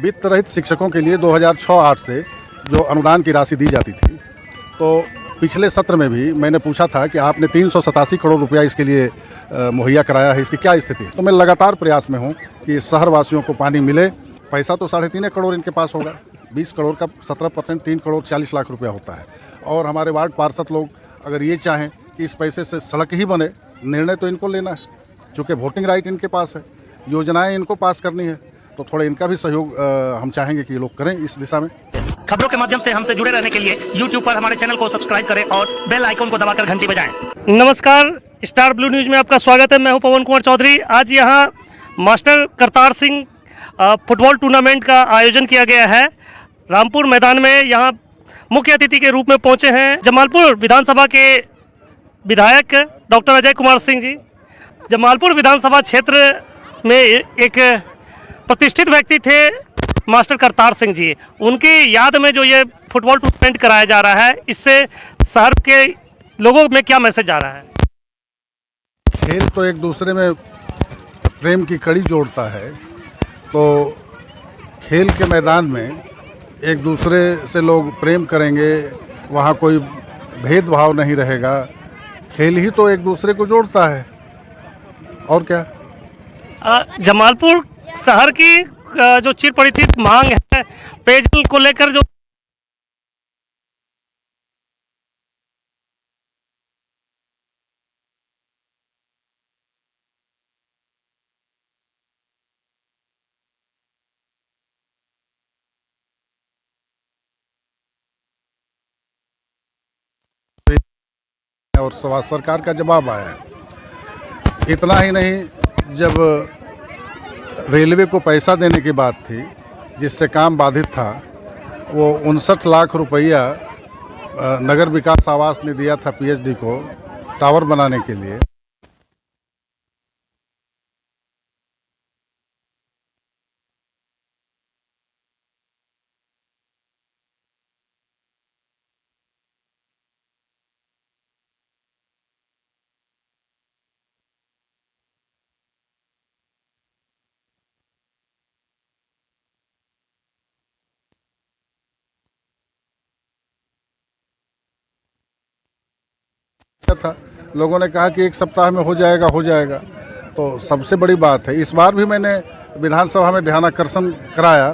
वित्त रहित शिक्षकों के लिए 2006-08 से जो अनुदान की राशि दी जाती थी, तो पिछले सत्र में भी मैंने पूछा था कि आपने 387 करोड़ रुपया इसके लिए मुहैया कराया है, इसकी क्या स्थिति है। तो मैं लगातार प्रयास में हूँ कि शहर वासियों को पानी मिले। पैसा तो 3.5 करोड़ इनके पास होगा, 20 करोड़ का 17% 3 करोड़ 40 लाख रुपया होता है। और हमारे वार्ड पार्षद लोग अगर ये चाहें कि इस पैसे से सड़क ही बने, निर्णय तो इनको लेना है, चूँकि वोटिंग राइट इनके पास है, योजनाएं इनको पास करनी है, तो थोड़ा इनका भी सहयोग हम चाहेंगे कि ये लोग करें इस दिशा में। खबरों के माध्यम से हमसे जुड़े रहने के लिए YouTube पर हमारे चैनल को सब्सक्राइब करें और बेल आइकन को दबाकर घंटी बजाएं। नमस्कार, स्टार ब्लू न्यूज में आपका स्वागत है। मैं हूं पवन कुमार चौधरी। आज यहां master Kartar Singh football tournament का आयोजन किया गया है रामपुर मैदान में। यहां मुख्य अतिथि के रूप में पहुंचे हैं जमालपुर विधानसभा के विधायक डॉक्टर अजय कुमार सिंह जी। जमालपुर विधानसभा क्षेत्र में एक प्रतिष्ठित व्यक्ति थे मास्टर करतार सिंह जी। उनकी याद में जो ये फुटबॉल टूर्नामेंट कराया जा रहा है, इससे शहर के लोगों में क्या मैसेज जा रहा है? खेल तो एक दूसरे में प्रेम की कड़ी जोड़ता है, तो खेल के मैदान में एक दूसरे से लोग प्रेम करेंगे, वहाँ कोई भेदभाव नहीं रहेगा। खेल ही तो एक दूसरे को जोड़ता है, और क्या। जमालपुर शहर की जो चिर परिचित मांग है पेयजल को लेकर, जो और सरकार का जवाब आया है। इतना ही नहीं, जब रेलवे को पैसा देने की बात थी जिससे काम बाधित था, वो 59 लाख रुपया नगर विकास आवास ने दिया था पीएचडी को टावर बनाने के लिए। था, लोगों ने कहा कि 1 सप्ताह में हो जाएगा। तो सबसे बड़ी बात है, इस बार भी मैंने विधानसभा में ध्यानाकर्षण कराया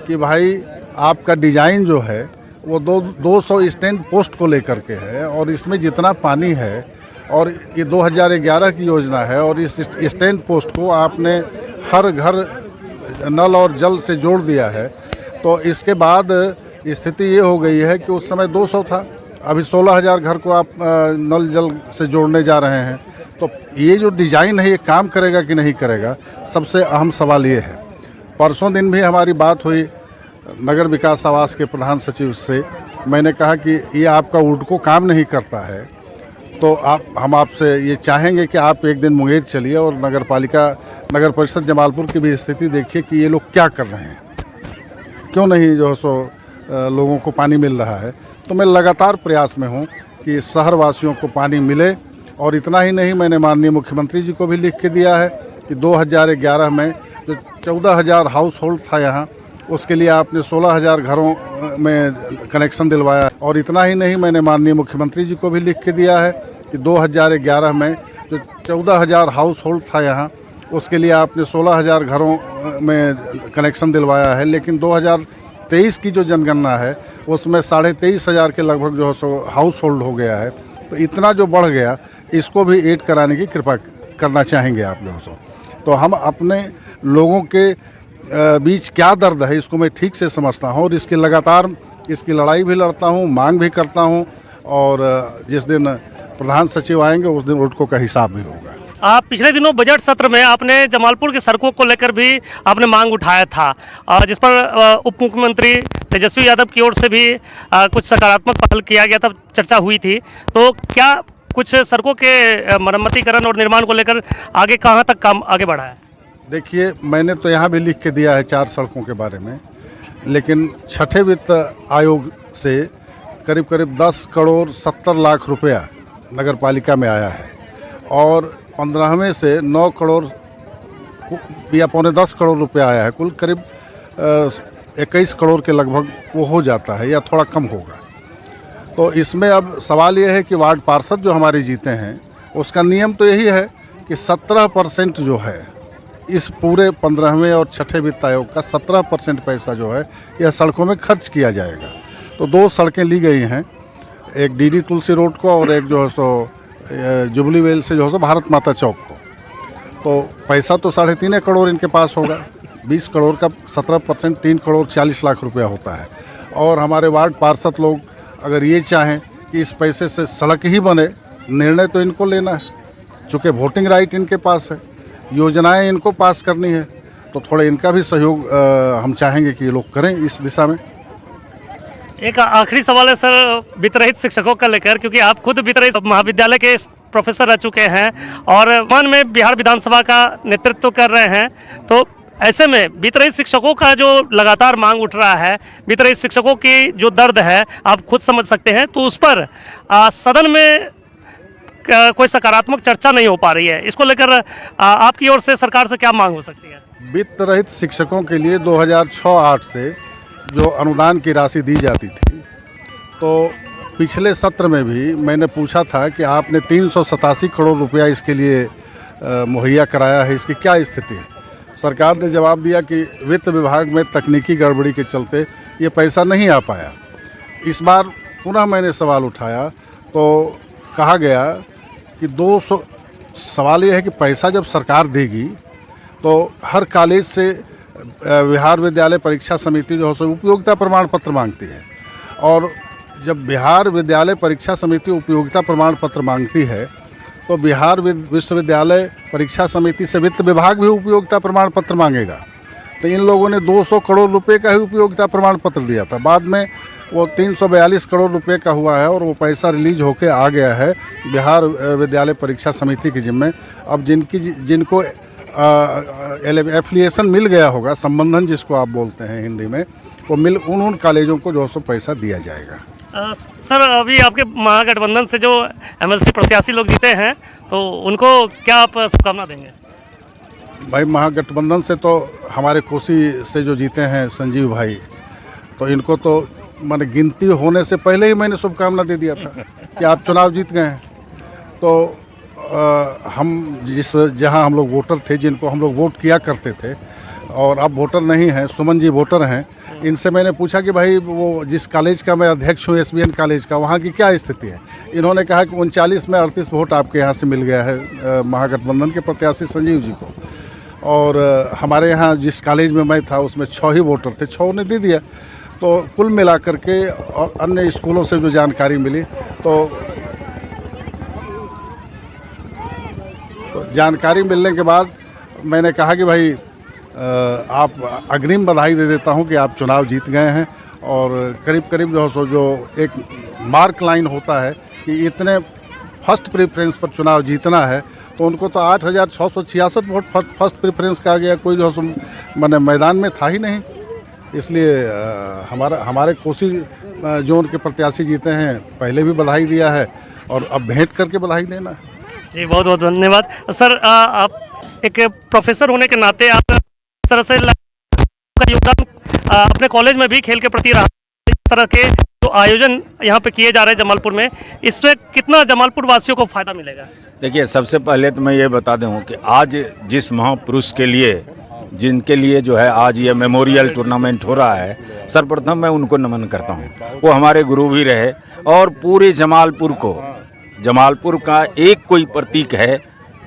कि भाई आपका डिजाइन जो है वो 200 स्टैंड पोस्ट को लेकर के है, और इसमें जितना पानी है, और ये 2011 की योजना है, और इस स्टैंड पोस्ट को आपने हर घर नल और जल से जोड़ दिया है। तो इसके बाद स्थिति ये हो गई है कि उस समय 200 था, अभी 16,000 घर को आप नल जल से जोड़ने जा रहे हैं। तो ये जो डिज़ाइन है, ये काम करेगा कि नहीं करेगा, सबसे अहम सवाल ये है। परसों दिन भी हमारी बात हुई नगर विकास आवास के प्रधान सचिव से। मैंने कहा कि ये आपका उडको काम नहीं करता है, तो हम आपसे ये चाहेंगे कि आप एक दिन मुंगेर चलिए और नगर परिषद जमालपुर की भी स्थिति देखिए कि ये लोग क्या कर रहे हैं, क्यों नहीं जो है सो लोगों को पानी मिल रहा है। तो मैं लगातार प्रयास में हूँ कि शहर वासियों को पानी मिले। और इतना ही नहीं, मैंने माननीय मुख्यमंत्री जी को भी लिख के दिया है कि 2011 में जो 14,000 हाउस होल्ड था यहाँ, उसके लिए आपने 16,000 घरों में कनेक्शन दिलवाया। और इतना ही नहीं, मैंने माननीय मुख्यमंत्री जी को भी लिख के दिया है कि 2011 में जो 14,000 हाउस होल्ड था यहाँ, उसके लिए आपने 16,000 घरों में कनेक्शन दिलवाया है। लेकिन 2023 की जो जनगणना है उसमें 23,500 के लगभग जो है सो हाउस होल्ड हो गया है। तो इतना जो बढ़ गया, इसको भी ऐड कराने की कृपा करना चाहेंगे आप लोगों से। तो हम अपने लोगों के बीच क्या दर्द है, इसको मैं ठीक से समझता हूँ, और इसकी लगातार इसकी लड़ाई भी लड़ता हूँ, मांग भी करता हूँ। और जिस दिन प्रधान सचिव आएंगे उस दिन उडको का हिसाब भी होगा। आप पिछले दिनों बजट सत्र में आपने जमालपुर की सड़कों को लेकर भी आपने मांग उठाया था, जिस पर उप मुख्यमंत्री तेजस्वी यादव की ओर से भी कुछ सकारात्मक पहल किया गया था, चर्चा हुई थी। तो क्या कुछ सड़कों के मरम्मतीकरण और निर्माण को लेकर आगे कहाँ तक काम आगे बढ़ा है? देखिए, मैंने तो यहाँ भी लिख के दिया है 4 सड़कों के बारे में, लेकिन छठे वित्त आयोग से करीब 10 करोड़ 70 लाख रुपया नगर पालिका में आया है, और 15वें से 9 करोड़ या 9.25 करोड़ रुपया आया है। कुल करीब 21 करोड़ के लगभग वो हो जाता है या थोड़ा कम होगा। तो इसमें अब सवाल ये है कि वार्ड पार्षद जो हमारे जीते हैं उसका नियम तो यही है कि 17% जो है इस पूरे 15वें और 6ठे वित्त आयोग का 17% पैसा जो है यह सड़कों में खर्च किया जाएगा। तो 2 सड़कें ली गई हैं, एक डीडी तुलसी रोड को और एक जो है सो जुबली वेल से जो है सो भारत माता चौक को। तो पैसा तो 3.5 करोड़ इनके पास होगा। 20 करोड़ का 17% 3 करोड़ 40 लाख रुपया होता है। और हमारे वार्ड पार्षद लोग अगर ये चाहें कि इस पैसे से सड़क ही बने, निर्णय तो इनको लेना है, चूँकि वोटिंग राइट इनके पास है, योजनाएं इनको पास करनी है, तो थोड़ा इनका भी सहयोग हम चाहेंगे कि ये लोग करें इस दिशा में। एक आखिरी सवाल है सर, वित्तरहित शिक्षकों का लेकर, क्योंकि आप खुद वित्तरहित महाविद्यालय के प्रोफेसर रह चुके हैं और मन में बिहार विधानसभा का नेतृत्व कर रहे हैं, तो ऐसे में वित्तरहित शिक्षकों का जो लगातार मांग उठ रहा है, वित्तरहित शिक्षकों की जो दर्द है आप खुद समझ सकते हैं, तो उस पर सदन में कोई सकारात्मक चर्चा नहीं हो पा रही है। इसको लेकर आपकी ओर से सरकार से क्या मांग हो सकती है? वित्त रहित शिक्षकों के लिए 2006-08 से जो अनुदान की राशि दी जाती थी, तो पिछले सत्र में भी मैंने पूछा था कि आपने 387 करोड़ रुपया इसके लिए मुहैया कराया है, इसकी क्या स्थिति है? सरकार ने जवाब दिया कि वित्त विभाग में तकनीकी गड़बड़ी के चलते ये पैसा नहीं आ पाया। इस बार पुनः मैंने सवाल उठाया तो कहा गया कि 200 सवाल ये है कि पैसा जब सरकार देगी तो हर कॉलेज से बिहार विद्यालय परीक्षा समिति जो है सो उपयोगिता प्रमाण पत्र मांगती है, और जब बिहार विद्यालय परीक्षा समिति उपयोगिता प्रमाण पत्र मांगती है तो बिहार विश्वविद्यालय परीक्षा समिति से वित्त विभाग भी उपयोगिता प्रमाण पत्र मांगेगा। तो इन लोगों ने 200 करोड़ रुपए का ही उपयोगिता प्रमाण पत्र दिया था, बाद में वो 342 करोड़ रुपए का हुआ है और वो पैसा रिलीज होके आ गया है बिहार विद्यालय परीक्षा समिति के जिम्मे। अब जिनको एफिलिएशन मिल गया होगा, संबंधन जिसको आप बोलते हैं हिंदी में, वो उन कॉलेजों को जो सो पैसा दिया जाएगा। सर, अभी आपके महागठबंधन से जो एमएलसी प्रत्याशी लोग जीते हैं तो उनको क्या आप शुभकामना देंगे? भाई, महागठबंधन से तो हमारे कोसी से जो जीते हैं संजीव भाई, तो इनको तो मैंने गिनती होने से पहले ही मैंने शुभकामना दे दिया था कि आप चुनाव जीत गए हैं। तो हम जहां हम लोग वोटर थे, जिनको हम लोग वोट किया करते थे और अब वोटर नहीं हैं, सुमन जी वोटर हैं, इनसे मैंने पूछा कि भाई वो जिस कॉलेज का मैं अध्यक्ष हूँ SBN कॉलेज का, वहाँ की क्या स्थिति है? इन्होंने कहा कि 39 में 38 वोट आपके यहाँ से मिल गया है महागठबंधन के प्रत्याशी संजीव जी को, और हमारे यहाँ जिस कॉलेज में मैं था उसमें 6 ही वोटर थे, 6 ने दे दिया। तो कुल मिलाकर के और अन्य स्कूलों से जो जानकारी मिली तो जानकारी मिलने के बाद मैंने कहा कि भाई आप अग्रिम बधाई दे देता हूं कि आप चुनाव जीत गए हैं, और करीब करीब जो एक मार्क लाइन होता है कि इतने फर्स्ट प्रेफरेंस पर चुनाव जीतना है, तो उनको तो 8,666 वोट फर्स्ट प्रेफरेंस का गया, कोई जो मैंने मैदान में था ही नहीं। इसलिए हमारे कोसी जोन के प्रत्याशी जीते हैं, पहले भी बधाई दिया है और अब भेंट करके बधाई देना है। जी, बहुत बहुत धन्यवाद सर। आप एक प्रोफेसर होने के नाते आप इस तरह से का योगदान अपने कॉलेज में भी खेल के प्रति रहा, इस तरह के जो आयोजन यहाँ पे किए जा रहे हैं जमालपुर में, इससे कितना जमालपुर वासियों को फायदा मिलेगा? देखिए, सबसे पहले तो मैं ये बता दूं कि आज जिस महापुरुष के लिए, जिनके लिए जो है आज ये मेमोरियल टूर्नामेंट हो रहा है, सर्वप्रथम मैं उनको नमन करता हूँ। वो हमारे गुरु भी रहे और पूरे जमालपुर का एक कोई प्रतीक है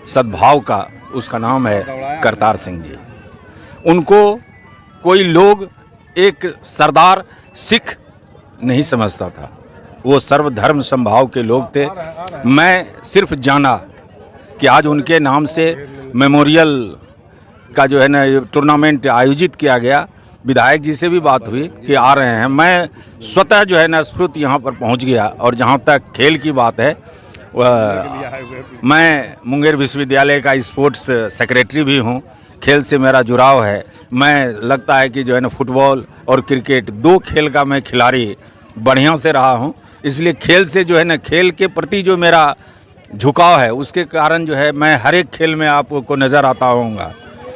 सद्भाव का, उसका नाम है करतार सिंह जी। उनको कोई लोग एक सरदार सिख नहीं समझता था, वो सर्वधर्म समभाव के लोग थे। मैं सिर्फ जाना कि आज उनके नाम से मेमोरियल का जो है ना टूर्नामेंट आयोजित किया गया। विधायक जी से भी बात हुई कि आ रहे हैं, मैं स्वतः जो है ना स्फूर्त यहाँ पर पहुँच गया। और जहाँ तक खेल की बात है, मैं मुंगेर विश्वविद्यालय का स्पोर्ट्स सेक्रेटरी भी हूँ, खेल से मेरा जुड़ाव है। मैं लगता है कि जो है ना फुटबॉल और क्रिकेट, 2 खेल का मैं खिलाड़ी बढ़िया से रहा हूँ। इसलिए खेल से जो है ना, खेल के प्रति जो मेरा झुकाव है, उसके कारण जो है मैं हर एक खेल में आपको नज़र आता होऊंगा।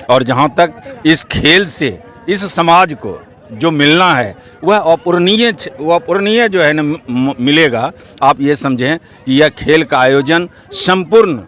और जहाँ तक इस खेल से, इस समाज को जो मिलना है वह अपूरणीय जो है न मिलेगा। आप ये समझें कि यह खेल का आयोजन संपूर्ण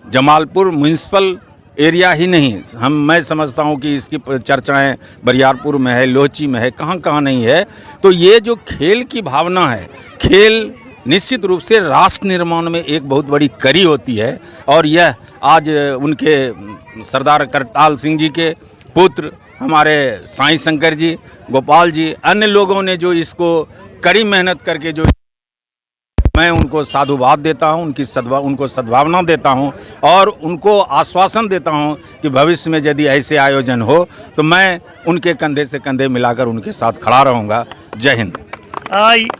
जमालपुर म्यूनिसिपल एरिया ही नहीं, मैं समझता हूँ कि इसकी चर्चाएं बरियारपुर में है, लोची में है, कहाँ कहाँ नहीं है। तो ये जो खेल की भावना है, खेल निश्चित रूप से राष्ट्र निर्माण में एक बहुत बड़ी कड़ी होती है। और यह आज उनके सरदार करतार सिंह जी के पुत्र हमारे साईं शंकर जी, गोपाल जी, अन्य लोगों ने जो इसको कड़ी मेहनत करके जो, मैं उनको साधुवाद देता हूं, उनको सद्भावना देता हूं और उनको आश्वासन देता हूं कि भविष्य में यदि ऐसे आयोजन हो तो मैं उनके कंधे से कंधे मिलाकर उनके साथ खड़ा रहूंगा। जय हिंद।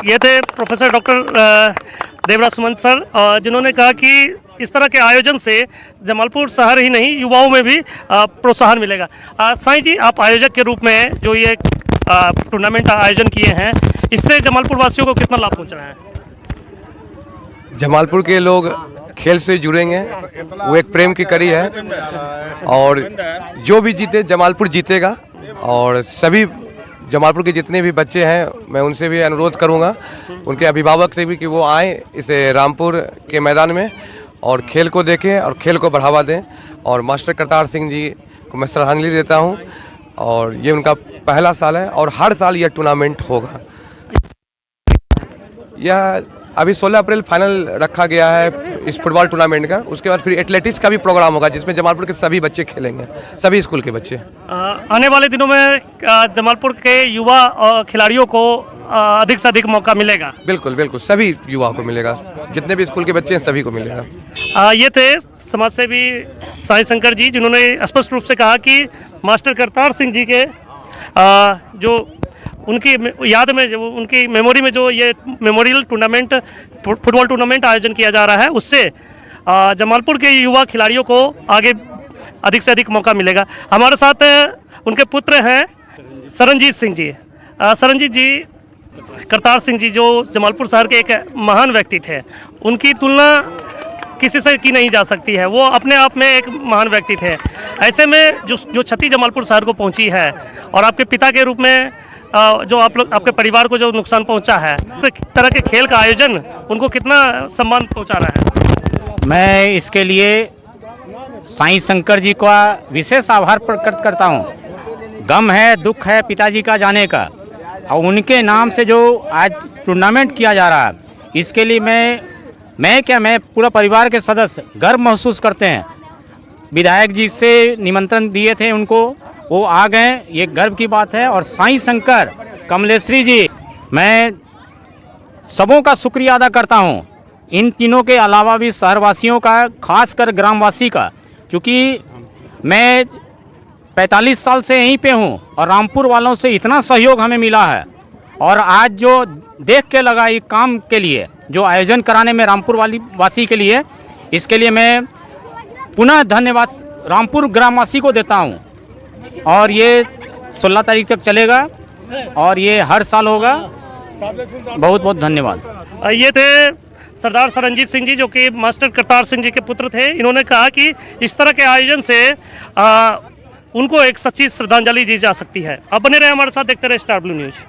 ये थे प्रोफेसर डॉक्टर देवराज सुमन सर, जिन्होंने कहा कि इस तरह के आयोजन से जमालपुर शहर ही नहीं युवाओं में भी प्रोत्साहन मिलेगा। साईं जी, आप आयोजक के रूप में जो ये टूर्नामेंट आयोजन किए हैं, इससे जमालपुर वासियों को कितना लाभ पहुंच रहा है? जमालपुर के लोग खेल से जुड़ेंगे, वो एक प्रेम की कड़ी है और जो भी जीते जमालपुर जीतेगा। और सभी जमालपुर के जितने भी बच्चे हैं, मैं उनसे भी अनुरोध करूंगा, उनके अभिभावक से भी, कि वो आएँ इस रामपुर के मैदान में और खेल को देखें और खेल को बढ़ावा दें। और मास्टर करतार सिंह जी को मैं श्रद्धांजलि देता हूं और ये उनका पहला साल है और हर साल यह टूर्नामेंट होगा। यह अभी 16 अप्रैल फाइनल रखा गया है इस फुटबॉल टूर्नामेंट का। उसके बाद फिर एथलेटिक्स का भी प्रोग्राम होगा जिसमें जमालपुर के सभी बच्चे खेलेंगे, सभी स्कूल के बच्चे। आने वाले दिनों में जमालपुर के युवा खिलाड़ियों को अधिक से अधिक मौका मिलेगा। बिल्कुल बिल्कुल, सभी युवाओं को मिलेगा, जितने भी स्कूल के बच्चे हैं सभी को मिलेगा। ये थे समाजसेवी साईं शंकर जी, जिन्होंने स्पष्ट रूप से कहा कि मास्टर करतार सिंह जी के जो उनकी याद में, जो उनकी मेमोरी में जो ये मेमोरियल टूर्नामेंट, फुटबॉल टूर्नामेंट आयोजन किया जा रहा है, उससे जमालपुर के युवा खिलाड़ियों को आगे अधिक से अधिक मौका मिलेगा। हमारे साथ उनके पुत्र हैं सरनजीत सिंह जी। सरनजीत जी, करतार सिंह जी जो जमालपुर शहर के एक महान व्यक्ति थे, उनकी तुलना किसी से की नहीं जा सकती है। वो अपने आप में एक महान व्यक्ति थे। ऐसे में जो क्षति जमालपुर शहर को पहुंची है और आपके पिता के रूप में जो आप लोग, आपके परिवार को जो नुकसान पहुंचा है, तो तरह के खेल का आयोजन उनको कितना सम्मान पहुंचा रहा है? मैं इसके लिए साईं शंकर जी का विशेष आभार प्रकट करता हूं। गम है, दुख है पिताजी का जाने का, और उनके नाम से जो आज टूर्नामेंट किया जा रहा है, इसके लिए मैं पूरा परिवार के सदस्य गर्व महसूस करते हैं। विधायक जी से निमंत्रण दिए थे उनको, वो आ गए, ये गर्व की बात है। और साईं शंकर, कमलेश्वरी जी, मैं सबों का शुक्रिया अदा करता हूँ। इन तीनों के अलावा भी शहरवासियों का, खासकर ग्रामवासी का, क्योंकि मैं 45 साल से यहीं पे हूँ और रामपुर वालों से इतना सहयोग हमें मिला है। और आज जो देख के लगा ये काम के लिए, जो आयोजन कराने में रामपुर वासी के लिए, इसके लिए मैं पुनः धन्यवाद रामपुर ग्रामवासी को देता हूँ। और ये 16 तारीख तक चलेगा और ये हर साल होगा। बहुत बहुत धन्यवाद। ये थे सरदार सरनजीत सिंह जी, जो कि मास्टर करतार सिंह जी के पुत्र थे। इन्होंने कहा कि इस तरह के आयोजन से उनको एक सच्ची श्रद्धांजलि दी जा सकती है। अब बने रहे हमारे साथ, देखते रहे स्टार ब्लू न्यूज़।